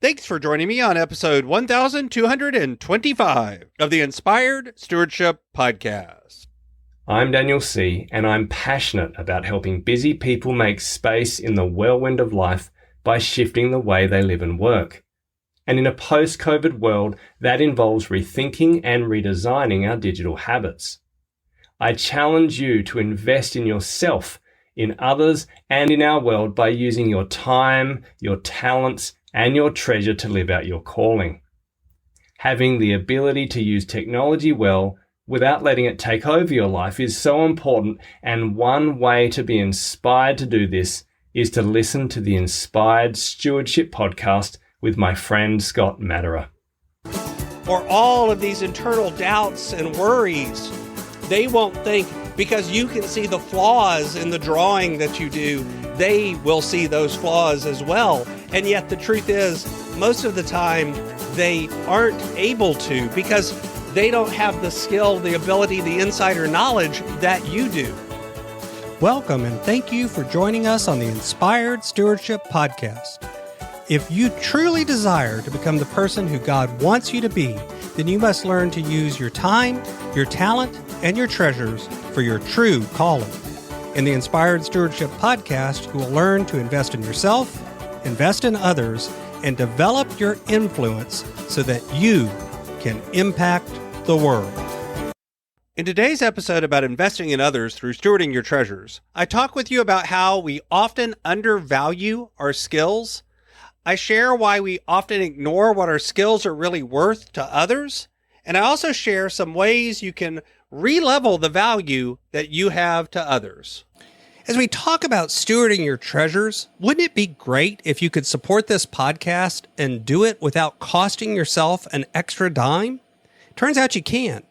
Thanks for joining me on episode 1225 of the Inspired Stewardship Podcast. I'm Daniel C., and I'm passionate about helping busy people make space in the whirlwind of life by shifting the way they live and work. And in a post-COVID world, that involves rethinking and redesigning our digital habits. I challenge you to invest in yourself, in others, and in our world by using your time, your talents, and your treasure to live out your calling. Having the ability to use technology well without letting it take over your life is so important, and one way to be inspired to do this is to listen to the Inspired Stewardship podcast with my friend Scott Matterer. For all of these internal doubts and worries, they won't think, because you can see the flaws in the drawing that you do, they will see those flaws as well. And yet the truth is, most of the time, they aren't able to because they don't have the skill, the ability, the insider knowledge that you do. Welcome and thank you for joining us on the Inspired Stewardship Podcast. If you truly desire to become the person who God wants you to be, then you must learn to use your time, your talent, and your treasures for your true calling. In the Inspired Stewardship Podcast, you will learn to invest in yourself, invest in others, and develop your influence so that you can impact the world. In today's episode about investing in others through stewarding your treasures, I talk with you about how we often undervalue our skills. I share why we often ignore what our skills are really worth to others. And I also share some ways you can re-level the value that you have to others. As we talk about stewarding your treasures, wouldn't it be great if you could support this podcast and do it without costing yourself an extra dime? Turns out you can.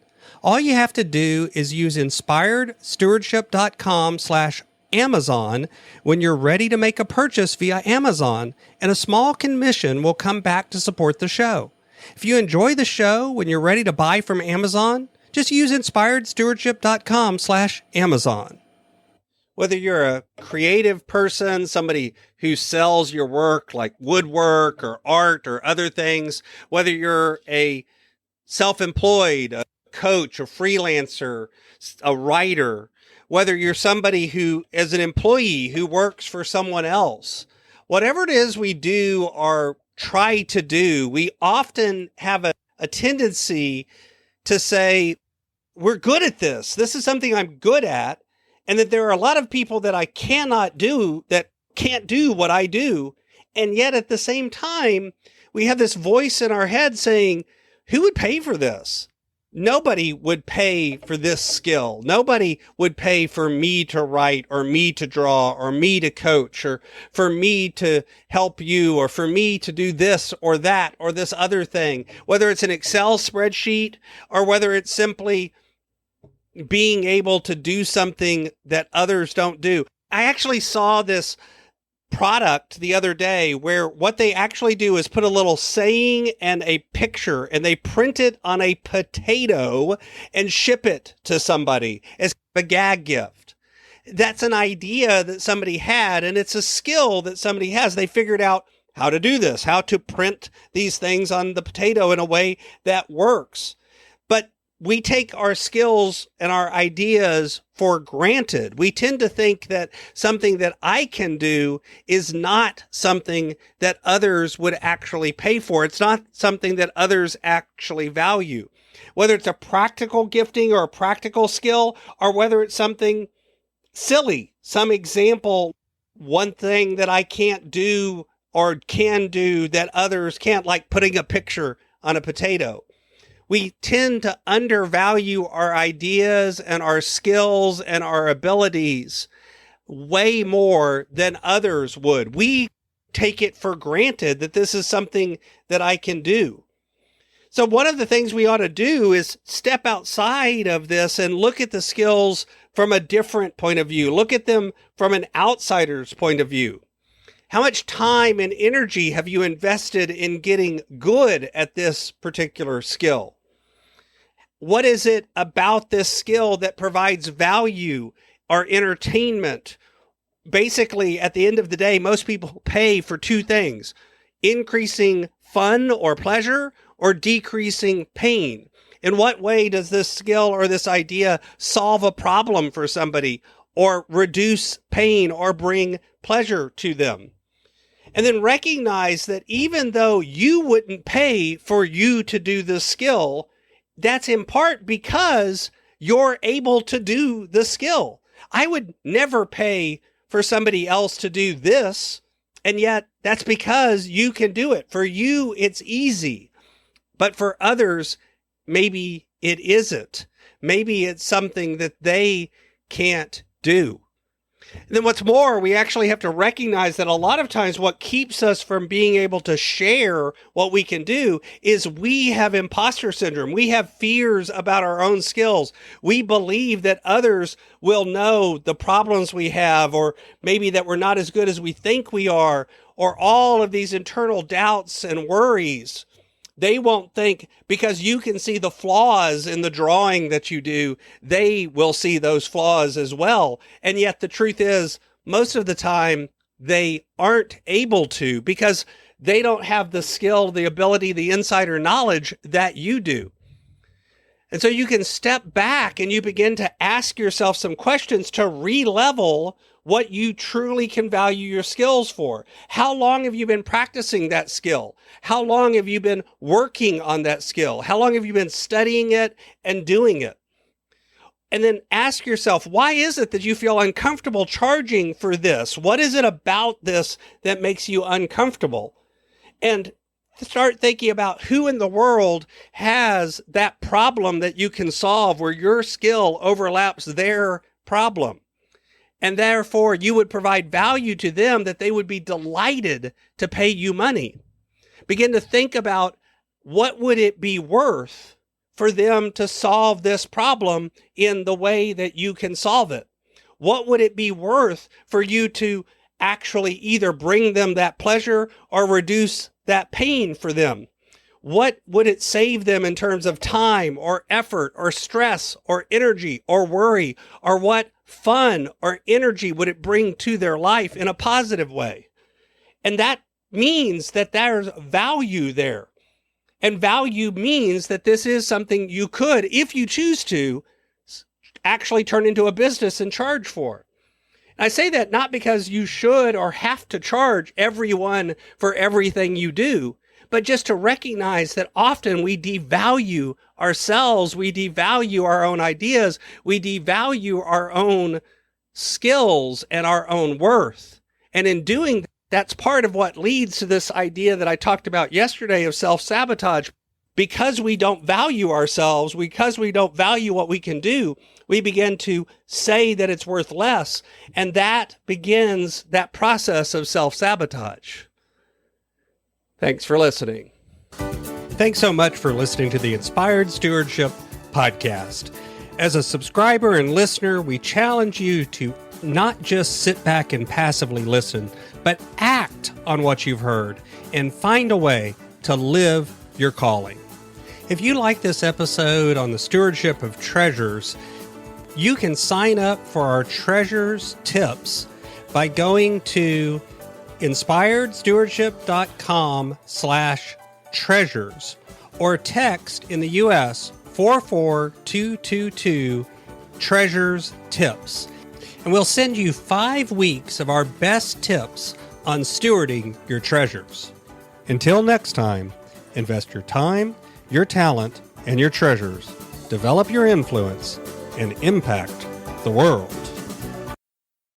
All you have to do is use inspiredstewardship.com/Amazon when you're ready to make a purchase via Amazon, and a small commission will come back to support the show. If you enjoy the show when you're ready to buy from Amazon, just use inspiredstewardship.com/Amazon. Whether you're a creative person, somebody who sells your work like woodwork or art or other things, whether you're a self-employed, a coach, a freelancer, a writer, whether you're somebody who is an employee who works for someone else, whatever it is we do or try to do, we often have a tendency to say, we're good at this. This is something I'm good at. And that there are a lot of people that I cannot do, that can't do what I do. And yet at the same time, we have this voice in our head saying, who would pay for this? Nobody would pay for this skill. Nobody would pay for me to write or me to draw or me to coach or for me to help you or for me to do this or that or this other thing, whether it's an Excel spreadsheet or whether it's simply being able to do something that others don't do. I actually saw this product the other day where what they actually do is put a little saying and a picture and they print it on a potato and ship it to somebody as a gag gift. That's an idea that somebody had, and it's a skill that somebody has. They figured out how to do this, how to print these things on the potato in a way that works. But we take our skills and our ideas for granted. We tend to think that something that I can do is not something that others would actually pay for. It's not something that others actually value. Whether it's a practical gifting or a practical skill, or whether it's something silly, some example, one thing that I can't do or can do that others can't, like putting a picture on a potato. We tend to undervalue our ideas and our skills and our abilities way more than others would. We take it for granted that this is something that I can do. So one of the things we ought to do is step outside of this and look at the skills from a different point of view. Look at them from an outsider's point of view. How much time and energy have you invested in getting good at this particular skill? What is it about this skill that provides value or entertainment? Basically, at the end of the day, most people pay for two things: increasing fun or pleasure or decreasing pain? In what way does this skill or this idea solve a problem for somebody or reduce pain or bring pleasure to them? And then recognize that even though you wouldn't pay for you to do this skill, that's in part because you're able to do the skill. I would never pay for somebody else to do this, and yet that's because you can do it. For you, it's easy. But for others, maybe it isn't. Maybe it's something that they can't do. And then what's more, we actually have to recognize that a lot of times what keeps us from being able to share what we can do is we have imposter syndrome. We have fears about our own skills. We believe that others will know the problems we have, or maybe that we're not as good as we think we are, or all of these internal doubts and worries. They won't think, because you can see the flaws in the drawing that you do, they will see those flaws as well. And yet the truth is, most of the time, they aren't able to, because they don't have the skill, the ability, the insider knowledge that you do. And so you can step back and you begin to ask yourself some questions to re-level what you truly can value your skills for. How long have you been practicing that skill? How long have you been working on that skill? How long have you been studying it and doing it? And then ask yourself, why is it that you feel uncomfortable charging for this? What is it about this that makes you uncomfortable? And start thinking about who in the world has that problem that you can solve where your skill overlaps their problem. And therefore, you would provide value to them that they would be delighted to pay you money. Begin to think about, what would it be worth for them to solve this problem in the way that you can solve it? What would it be worth for you to actually either bring them that pleasure or reduce that pain for them? What would it save them in terms of time or effort or stress or energy or worry? Or what fun or energy would it bring to their life in a positive way? And that means that there's value there. And value means that this is something you could, if you choose to, actually turn into a business and charge for. And I say that not because you should or have to charge everyone for everything you do, but just to recognize that often we devalue ourselves, we devalue our own ideas, we devalue our own skills and our own worth. And in doing that, that's part of what leads to this idea that I talked about yesterday of self-sabotage. Because we don't value ourselves, because we don't value what we can do, we begin to say that it's worth less. And that begins that process of self-sabotage. Thanks for listening. Thanks so much for listening to the Inspired Stewardship Podcast. As a subscriber and listener, we challenge you to not just sit back and passively listen, but act on what you've heard and find a way to live your calling. If you like this episode on the stewardship of treasures, you can sign up for our treasures tips by going to inspiredstewardship.com/treasures or text in the US 44222 treasures tips. And we'll send you 5 weeks of our best tips on stewarding your treasures. Until next time, invest your time, your talent, and your treasures. Develop your influence and impact the world.